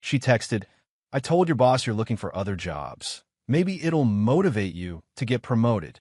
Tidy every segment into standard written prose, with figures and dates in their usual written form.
She texted, "I told your boss you're looking for other jobs. Maybe it'll motivate you to get promoted."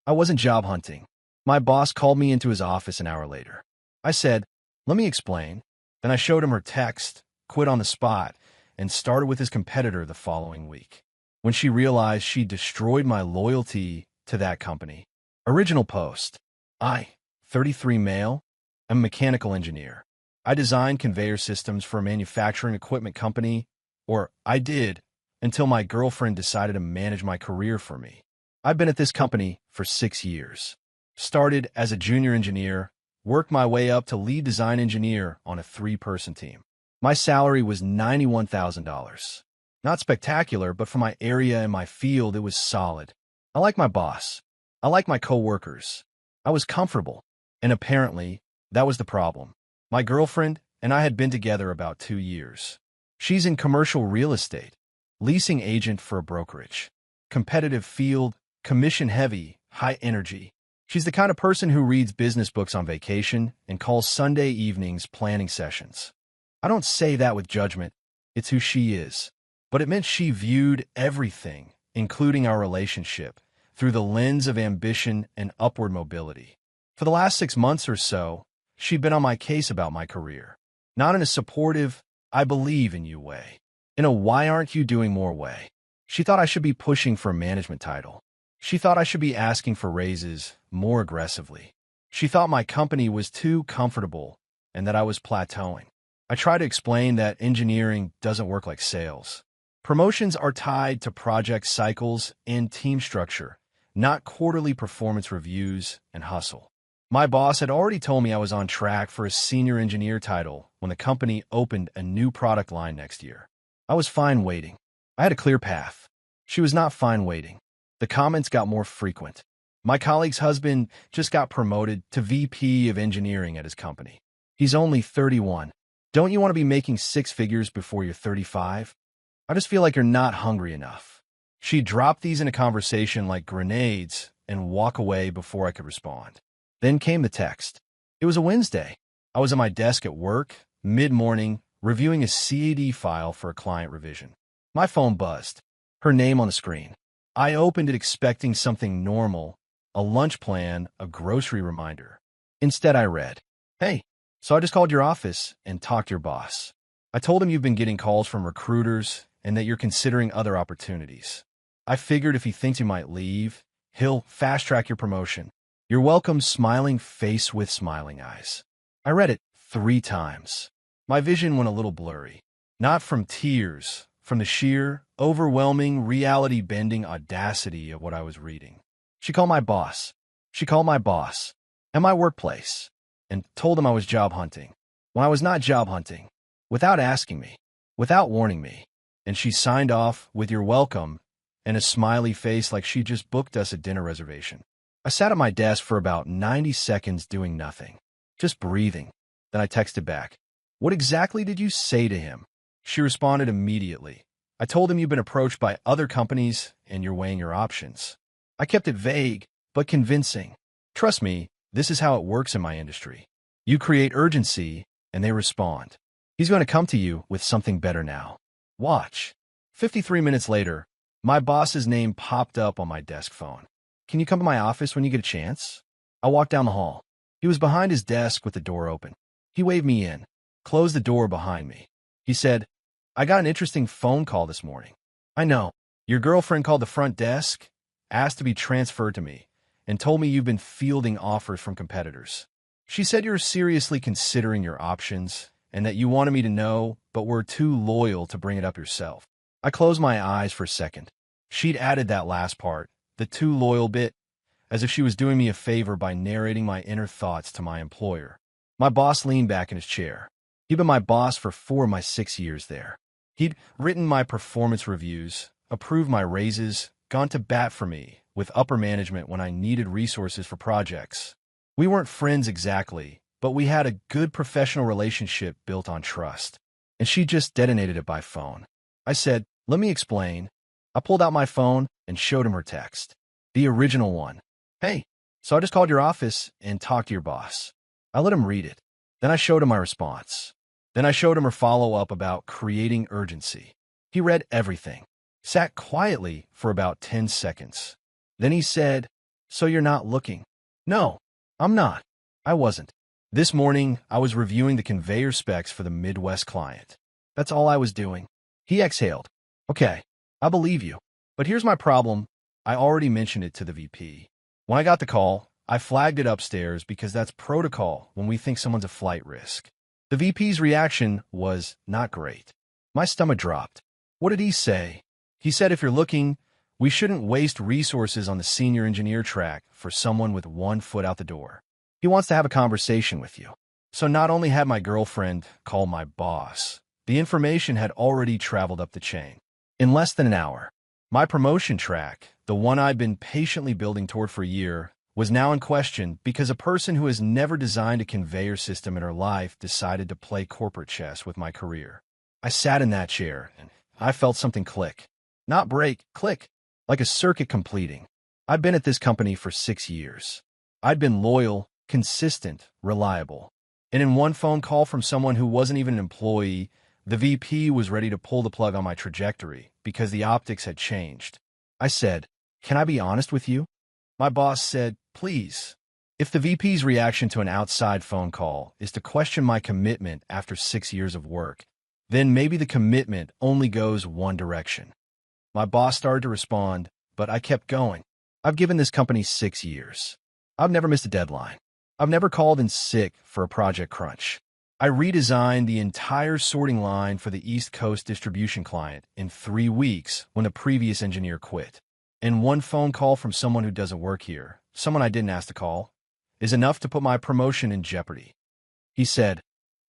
I wasn't job hunting. My boss called me into his office an hour later. I said, "Let me explain." Then I showed him her text, quit on the spot, and started with his competitor the following week. When she realized she destroyed my loyalty to that company. Original post. I, 33 male, am a mechanical engineer. I designed conveyor systems for a manufacturing equipment company, or I did, until my girlfriend decided to manage my career for me. I've been at this company for 6 years. Started as a junior engineer, worked my way up to lead design engineer on a 3-person team. My salary was $91,000. Not spectacular, but for my area and my field, it was solid. I like my boss. I like my coworkers. I was comfortable. And apparently, that was the problem. My girlfriend and I had been together about 2 years. She's in commercial real estate, leasing agent for a brokerage. Competitive field, commission-heavy, high energy. She's the kind of person who reads business books on vacation and calls Sunday evenings planning sessions. I don't say that with judgment. It's who she is. But it meant she viewed everything, including our relationship, through the lens of ambition and upward mobility. For the last 6 months or so, she'd been on my case about my career. Not in a supportive, "I believe in you" way. In a "why aren't you doing more" way. She thought I should be pushing for a management title. She thought I should be asking for raises more aggressively. She thought my company was too comfortable and that I was plateauing. I tried to explain that engineering doesn't work like sales. Promotions are tied to project cycles and team structure, not quarterly performance reviews and hustle. My boss had already told me I was on track for a senior engineer title when the company opened a new product line next year. I was fine waiting. I had a clear path. She was not fine waiting. The comments got more frequent. My colleague's husband just got promoted to VP of engineering at his company. He's only 31. Don't you want to be making 6 figures before you're 35? I just feel like you're not hungry enough. She dropped these in a conversation like grenades and walk away before I could respond. Then came the text. It was a Wednesday. I was at my desk at work, mid-morning, reviewing a CAD file for a client revision. My phone buzzed. Her name on the screen. I opened it expecting something normal, a lunch plan, a grocery reminder. Instead, I read, "Hey, so I just called your office and talked to your boss. I told him you've been getting calls from recruiters and that you're considering other opportunities. I figured if he thinks you might leave, he'll fast-track your promotion. You're welcome, smiling face with smiling eyes." I read it 3 times. My vision went a little blurry. Not from tears, from the sheer, overwhelming, reality-bending audacity of what I was reading. She called my boss. She called my boss at my workplace and told him I was job hunting when I was not job hunting, without asking me, without warning me. And she signed off with "You're welcome" and a smiley face like she just booked us a dinner reservation. I sat at my desk for about 90 seconds doing nothing, just breathing. Then I texted back, "What exactly did you say to him?" She responded immediately. "I told him you've been approached by other companies and you're weighing your options." I kept it vague, but convincing. Trust me, this is how it works in my industry. You create urgency, and they respond. He's going to come to you with something better now. Watch. 53 minutes later, my boss's name popped up on my desk phone. "Can you come to my office when you get a chance?" I walked down the hall. He was behind his desk with the door open. He waved me in, closed the door behind me. He said, "I got an interesting phone call this morning." "I know. Your girlfriend called the front desk, asked to be transferred to me, and told me you've been fielding offers from competitors. She said you're seriously considering your options and that you wanted me to know, but were too loyal to bring it up yourself." I closed my eyes for a second. She'd added that last part, the too loyal bit, as if she was doing me a favor by narrating my inner thoughts to my employer. My boss leaned back in his chair. He'd been my boss for 4 of my 6 years there. He'd written my performance reviews, approved my raises, gone to bat for me with upper management when I needed resources for projects. We weren't friends exactly, but we had a good professional relationship built on trust. And she just detonated it by phone. I said, "Let me explain." I pulled out my phone and showed him her text. The original one. "Hey, so I just called your office and talked to your boss." I let him read it. Then I showed him my response. Then I showed him her follow-up about creating urgency. He read everything, sat quietly for about 10 seconds. Then he said, "So you're not looking?" "No, I'm not." I wasn't. This morning, I was reviewing the conveyor specs for the Midwest client. That's all I was doing. He exhaled. "Okay, I believe you. But here's my problem. I already mentioned it to the VP. When I got the call, I flagged it upstairs because that's protocol when we think someone's a flight risk." The VP's reaction was not great. My stomach dropped. What did he say? He said if you're looking, we shouldn't waste resources on the senior engineer track for someone with one foot out the door. He wants to have a conversation with you. So not only had my girlfriend call my boss, the information had already traveled up the chain. In less than an hour, my promotion track, the one I'd been patiently building toward for a year, was now in question because a person who has never designed a conveyor system in her life decided to play corporate chess with my career. I sat in that chair, and I felt something click. Not break, click, like a circuit completing. I'd been at this company for 6 years. I'd been loyal, consistent, reliable. And in one phone call from someone who wasn't even an employee, the VP was ready to pull the plug on my trajectory because the optics had changed. I said, "Can I be honest with you?" My boss said, "Please." If the VP's reaction to an outside phone call is to question my commitment after 6 years of work, then maybe the commitment only goes one direction. My boss started to respond, but I kept going. I've given this company 6 years. I've never missed a deadline. I've never called in sick for a project crunch. I redesigned the entire sorting line for the East Coast distribution client in 3 weeks when the previous engineer quit. And one phone call from someone who doesn't work here, someone I didn't ask to call, is enough to put my promotion in jeopardy. He said,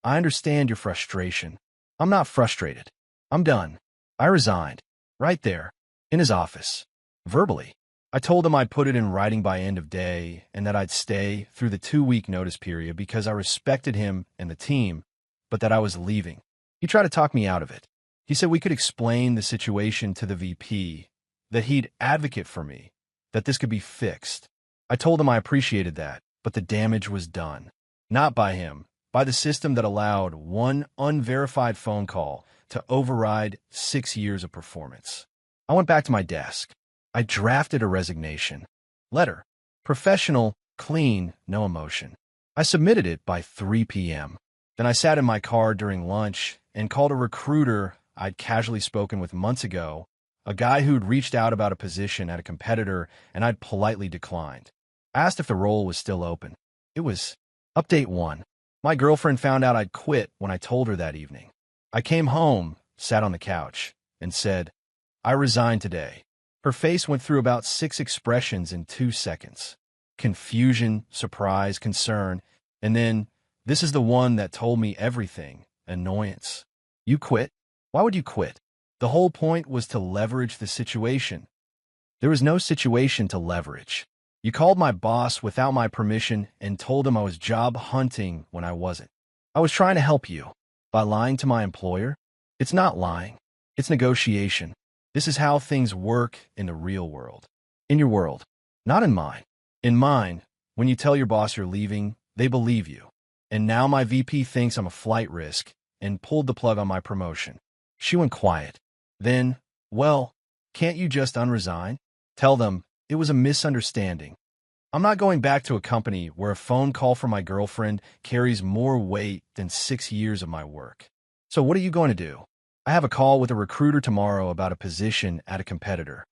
"I understand your frustration. I'm not frustrated. I'm done." I resigned, right there, in his office, verbally. I told him I'd put it in writing by end of day and that I'd stay through the 2-week notice period because I respected him and the team, but that I was leaving. He tried to talk me out of it. He said we could explain the situation to the VP, that he'd advocate for me, that this could be fixed. I told him I appreciated that, but the damage was done. Not by him, by the system that allowed one unverified phone call to override 6 years of performance. I went back to my desk. I drafted a resignation letter. Professional, clean, no emotion. I submitted it by 3 p.m. Then I sat in my car during lunch and called a recruiter I'd casually spoken with months ago, a guy who'd reached out about a position at a competitor and I'd politely declined. I asked if the role was still open. It was. Update 1. My girlfriend found out I'd quit when I told her that evening. I came home, sat on the couch, and said, "I resigned today." Her face went through about 6 expressions in 2 seconds. Confusion, surprise, concern, and then, this is the one that told me everything, annoyance. "You quit? Why would you quit?" The whole point was to leverage the situation. There was no situation to leverage. You called my boss without my permission and told him I was job hunting when I wasn't. I was trying to help you. By lying to my employer? It's not lying. It's negotiation. This is how things work in the real world. In your world. Not in mine. In mine, when you tell your boss you're leaving, they believe you. And now my VP thinks I'm a flight risk and pulled the plug on my promotion. She went quiet. Then, well, can't you just unresign? Tell them it was a misunderstanding. I'm not going back to a company where a phone call from my girlfriend carries more weight than 6 years of my work. So what are you going to do? I have a call with a recruiter tomorrow about a position at a competitor.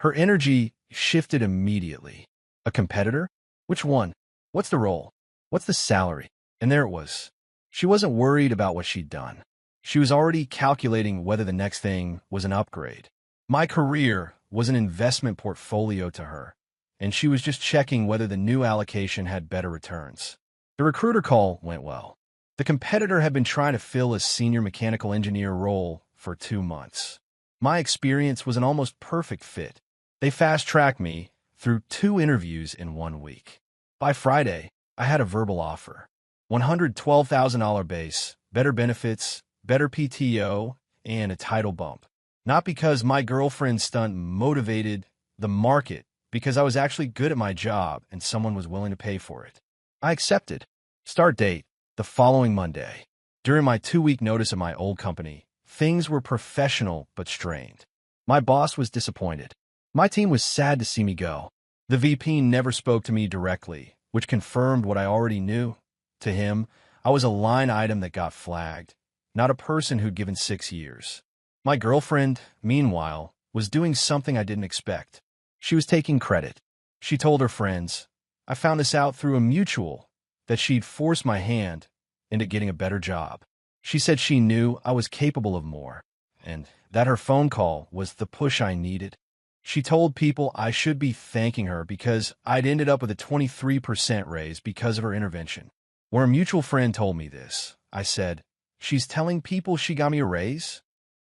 Her energy shifted immediately. A competitor? Which one? What's the role? What's the salary? And there it was. She wasn't worried about what she'd done. She was already calculating whether the next thing was an upgrade. My career was an investment portfolio to her, and she was just checking whether the new allocation had better returns. The recruiter call went well. The competitor had been trying to fill a senior mechanical engineer role for 2 months. My experience was an almost perfect fit. They fast-tracked me through 2 interviews in 1 week. By Friday, I had a verbal offer. $112,000 base, better benefits, better PTO, and a title bump. Not because my girlfriend's stunt motivated the market, because I was actually good at my job and someone was willing to pay for it. I accepted. Start date, the following Monday. During my 2-week notice at my old company, things were professional but strained. My boss was disappointed. My team was sad to see me go. The VP never spoke to me directly, which confirmed what I already knew. To him, I was a line item that got flagged, not a person who'd given 6 years. My girlfriend, meanwhile, was doing something I didn't expect. She was taking credit. She told her friends, I found this out through a mutual, that she'd forced my hand into getting a better job. She said she knew I was capable of more, and that her phone call was the push I needed. She told people I should be thanking her because I'd ended up with a 23% raise because of her intervention. When a mutual friend told me this, I said, she's telling people she got me a raise?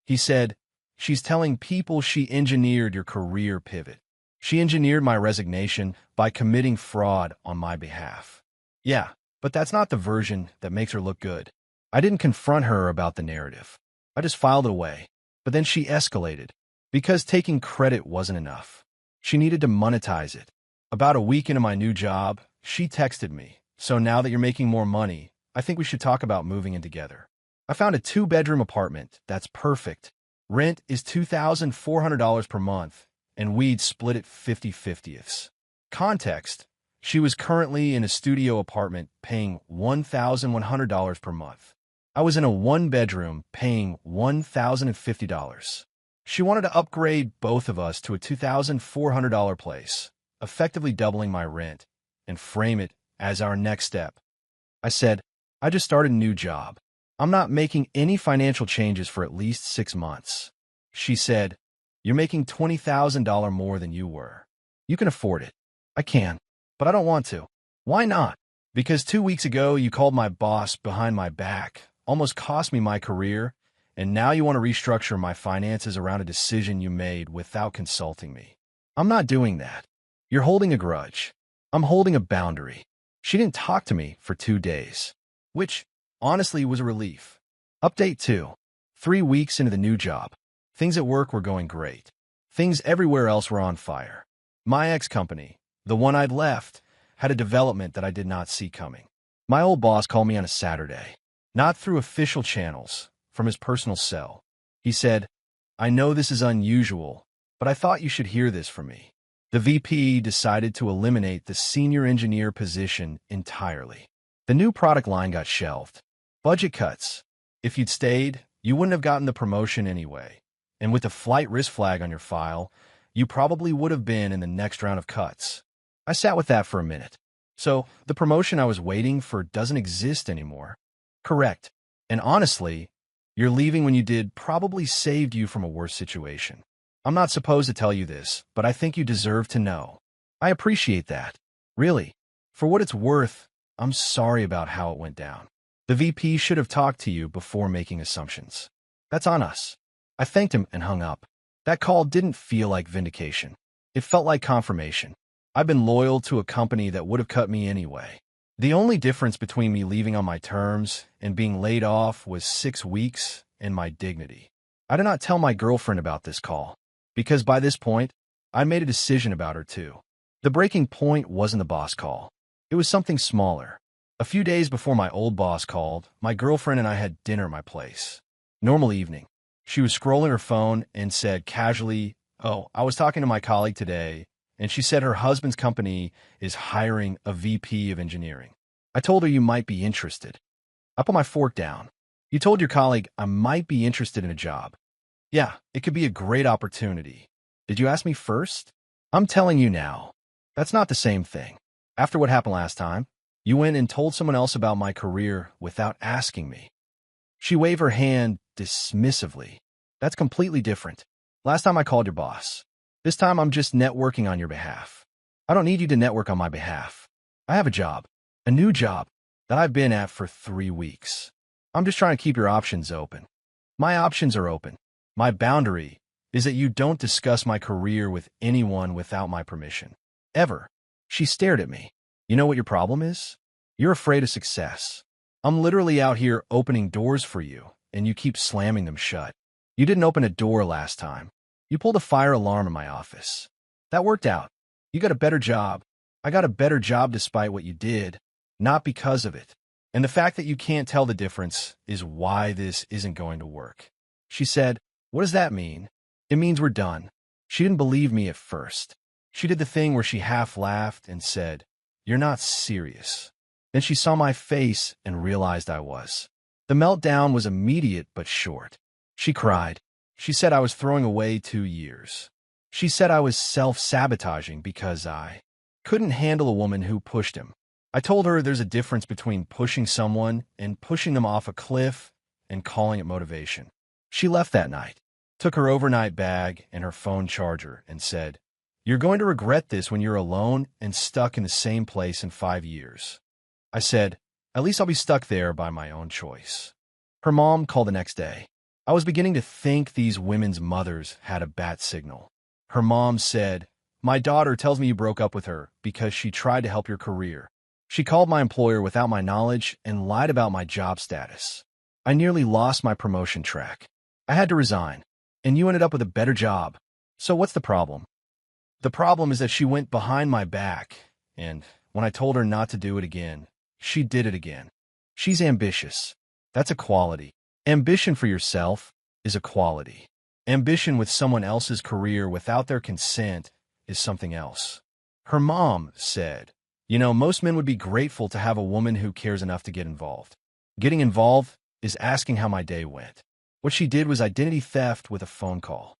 He said, she's telling people she engineered your career pivot. She engineered my resignation by committing fraud on my behalf. Yeah, but that's not the version that makes her look good. I didn't confront her about the narrative. I just filed it away. But then she escalated, because taking credit wasn't enough. She needed to monetize it. About a week into my new job, she texted me, so now that you're making more money, I think we should talk about moving in together. I found a 2-bedroom apartment that's perfect. Rent is $2,400 per month, and we'd split it 50-50ths. Context, she was currently in a studio apartment paying $1,100 per month. I was in a 1-bedroom paying $1,050. She wanted to upgrade both of us to a $2,400 place, effectively doubling my rent, and frame it as our next step. I said, I just started a new job. I'm not making any financial changes for at least 6 months. She said, you're making $20,000 more than you were. You can afford it. I can, but I don't want to. Why not? Because 2 weeks ago you called my boss behind my back, almost cost me my career, and now you want to restructure my finances around a decision you made without consulting me. I'm not doing that. You're holding a grudge. I'm holding a boundary. She didn't talk to me for 2 days, which honestly was a relief. Update 2. 3 weeks into the new job. Things at work were going great. Things everywhere else were on fire. My ex-company, the one I'd left, had a development that I did not see coming. My old boss called me on a Saturday, not through official channels, from his personal cell. He said, I know this is unusual, but I thought you should hear this from me. The VP decided to eliminate the senior engineer position entirely. The new product line got shelved. Budget cuts. If you'd stayed, you wouldn't have gotten the promotion anyway. And with the flight risk flag on your file, you probably would have been in the next round of cuts. I sat with that for a minute. So, the promotion I was waiting for doesn't exist anymore. Correct. And honestly, your leaving when you did probably saved you from a worse situation. I'm not supposed to tell you this, but I think you deserve to know. I appreciate that. Really. For what it's worth, I'm sorry about how it went down. The VP should have talked to you before making assumptions. That's on us. I thanked him and hung up. That call didn't feel like vindication. It felt like confirmation. I've been loyal to a company that would have cut me anyway. The only difference between me leaving on my terms and being laid off was 6 weeks and my dignity. I did not tell my girlfriend about this call, because by this point, I made a decision about her too. The breaking point wasn't the boss call. It was something smaller. A few days before my old boss called, my girlfriend and I had dinner at my place. Normal evening. She was scrolling her phone and said casually, oh, I was talking to my colleague today, and she said her husband's company is hiring a VP of engineering. I told her you might be interested. I put my fork down. You told your colleague I might be interested in a job. Yeah, it could be a great opportunity. Did you ask me first? I'm telling you now. That's not the same thing. After what happened last time, you went and told someone else about my career without asking me. She waved her hand dismissively. That's completely different. Last time I called your boss. This time I'm just networking on your behalf. I don't need you to network on my behalf. I have a job, a new job, that I've been at for 3 weeks. I'm just trying to keep your options open. My options are open. My boundary is that you don't discuss my career with anyone without my permission. Ever. She stared at me. You know what your problem is? You're afraid of success. I'm literally out here opening doors for you, and you keep slamming them shut. You didn't open a door last time. You pulled a fire alarm in my office. That worked out. You got a better job. I got a better job despite what you did, not because of it. And the fact that you can't tell the difference is why this isn't going to work. She said, "What does that mean?" "It means we're done." She didn't believe me at first. She did the thing where she half laughed and said, "You're not serious." Then she saw my face and realized I was. The meltdown was immediate but short. She cried. She said I was throwing away 2 years. She said I was self-sabotaging because I couldn't handle a woman who pushed him. I told her there's a difference between pushing someone and pushing them off a cliff and calling it motivation. She left that night, took her overnight bag and her phone charger, and said, "You're going to regret this when you're alone and stuck in the same place in 5 years." I said, "At least I'll be stuck there by my own choice." Her mom called the next day. I was beginning to think these women's mothers had a bat signal. Her mom said, "My daughter tells me you broke up with her because she tried to help your career. She called my employer without my knowledge and lied about my job status. I nearly lost my promotion track. I had to resign, and you ended up with a better job. So what's the problem?" The problem is that she went behind my back, and when I told her not to do it again, she did it again. She's ambitious. That's a quality. Ambition for yourself is a quality. Ambition with someone else's career without their consent is something else. Her mom said, "Most men would be grateful to have a woman who cares enough to get involved. Getting involved is asking how my day went." What she did was identity theft with a phone call.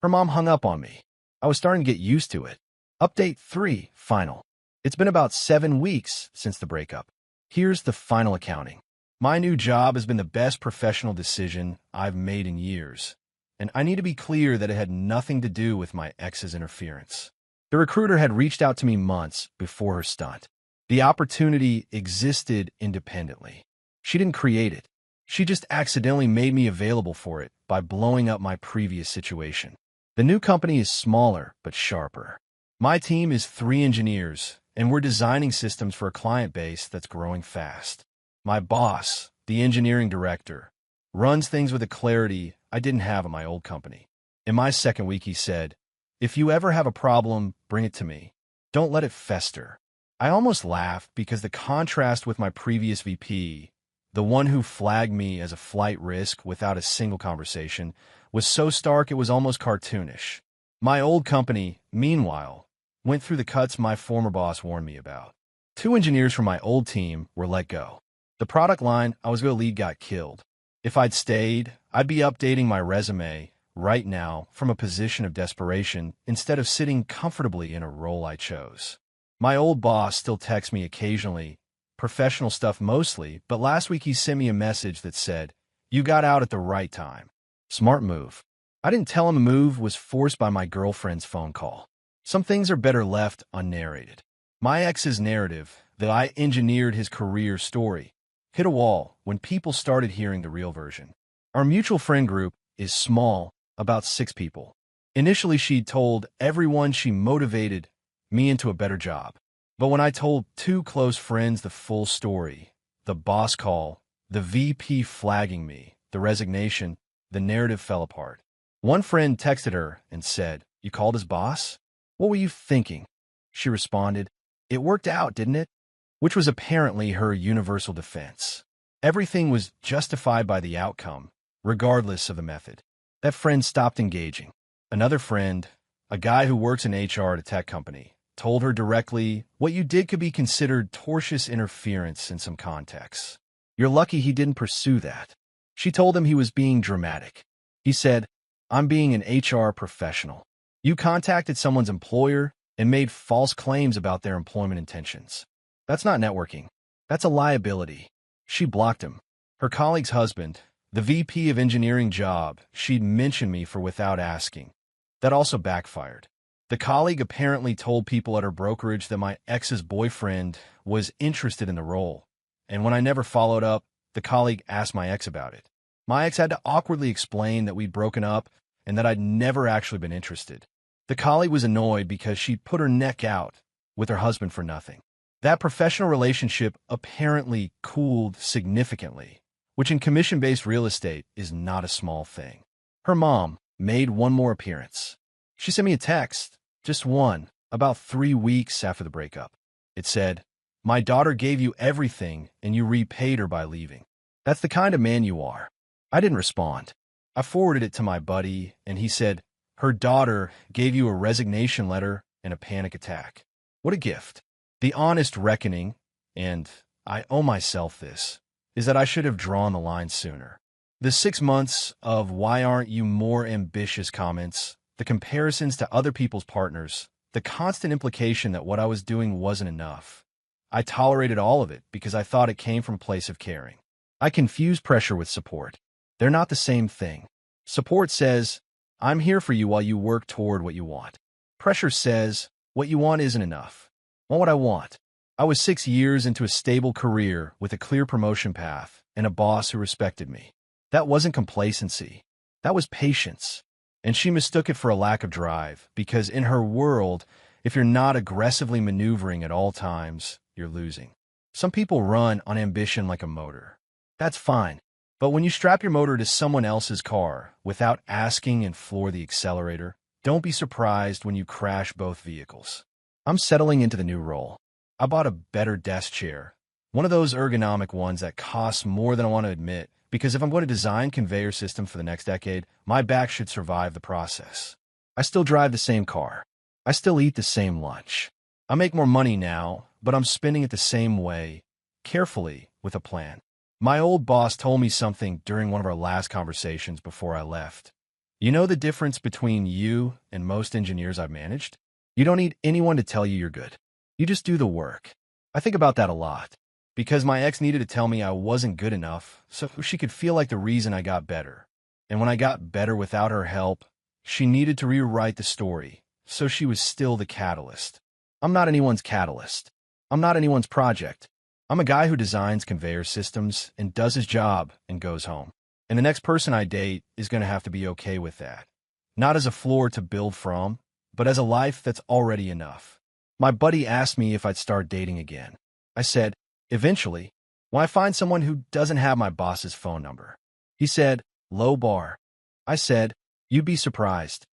Her mom hung up on me. I was starting to get used to it. Update 3, final. It's been about 7 weeks since the breakup. Here's the final accounting. My new job has been the best professional decision I've made in years, and I need to be clear that it had nothing to do with my ex's interference. The recruiter had reached out to me months before her stunt. The opportunity existed independently. She didn't create it. She just accidentally made me available for it by blowing up my previous situation. The new company is smaller but sharper. My team is 3 engineers, and we're designing systems for a client base that's growing fast. My boss, the engineering director, runs things with a clarity I didn't have at my old company. In my second week, he said, "If you ever have a problem, bring it to me. Don't let it fester." I almost laughed because the contrast with my previous VP, the one who flagged me as a flight risk without a single conversation, was so stark it was almost cartoonish. My old company, meanwhile, went through the cuts my former boss warned me about. 2 engineers from my old team were let go. The product line I was going to lead got killed. If I'd stayed, I'd be updating my resume right now from a position of desperation instead of sitting comfortably in a role I chose. My old boss still texts me occasionally, professional stuff mostly, but last week he sent me a message that said, "You got out at the right time." Smart move. I didn't tell him the move was forced by my girlfriend's phone call. Some things are better left unnarrated. My ex's narrative, that I engineered his career story, hit a wall when people started hearing the real version. Our mutual friend group is small, about 6 people. Initially, she'd told everyone she motivated me into a better job. But when I told 2 close friends the full story, the boss call, the VP flagging me, the resignation, the narrative fell apart. One friend texted her and said, "You called his boss? What were you thinking?" She responded, "It worked out, didn't it?" Which was apparently her universal defense. Everything was justified by the outcome, regardless of the method. That friend stopped engaging. Another friend, a guy who works in HR at a tech company, told her directly, "What you did could be considered tortious interference in some contexts. You're lucky he didn't pursue that." She told him he was being dramatic. He said, "I'm being an HR professional. You contacted someone's employer and made false claims about their employment intentions. That's not networking. That's a liability." She blocked him. Her colleague's husband, the VP of engineering job she'd mentioned me for without asking. That also backfired. The colleague apparently told people at her brokerage that my ex's boyfriend was interested in the role, and when I never followed up, the colleague asked my ex about it. My ex had to awkwardly explain that we'd broken up and that I'd never actually been interested. The colleague was annoyed because she'd put her neck out with her husband for nothing. That professional relationship apparently cooled significantly, which in commission-based real estate is not a small thing. Her mom made one more appearance. She sent me a text, just one, about 3 weeks after the breakup. It said, My daughter gave you everything, and you repaid her by leaving. That's the kind of man you are." I didn't respond. I forwarded it to my buddy, and he said, "Her daughter gave you a resignation letter and a panic attack. What a gift." The honest reckoning, and I owe myself this, is that I should have drawn the line sooner. The 6 months of "why aren't you more ambitious" comments, the comparisons to other people's partners, the constant implication that what I was doing wasn't enough. I tolerated all of it because I thought it came from a place of caring. I confuse pressure with support. They're not the same thing. Support says, "I'm here for you while you work toward what you want." Pressure says, "What you want isn't enough." Want what I want. I was 6 years into a stable career with a clear promotion path and a boss who respected me. That wasn't complacency. That was patience. And she mistook it for a lack of drive, because in her world, if you're not aggressively maneuvering at all times, you're losing. Some people run on ambition like a motor. That's fine. But when you strap your motor to someone else's car without asking and floor the accelerator, don't be surprised when you crash both vehicles. I'm settling into the new role. I bought a better desk chair, one of those ergonomic ones that costs more than I want to admit, because if I'm going to design conveyor system for the next decade, my back should survive the process. I still drive the same car. I still eat the same lunch. I make more money now, but I'm spending it the same way, carefully, with a plan. My old boss told me something during one of our last conversations before I left. "You know the difference between you and most engineers I've managed? You don't need anyone to tell you you're good. You just do the work." I think about that a lot, because my ex needed to tell me I wasn't good enough so she could feel like the reason I got better. And when I got better without her help, she needed to rewrite the story, so she was still the catalyst. I'm not anyone's catalyst. I'm not anyone's project. I'm a guy who designs conveyor systems and does his job and goes home. And the next person I date is going to have to be okay with that. Not as a floor to build from, but as a life that's already enough. My buddy asked me if I'd start dating again. I said, "Eventually, when I find someone who doesn't have my boss's phone number." He said, "Low bar." I said, "You'd be surprised.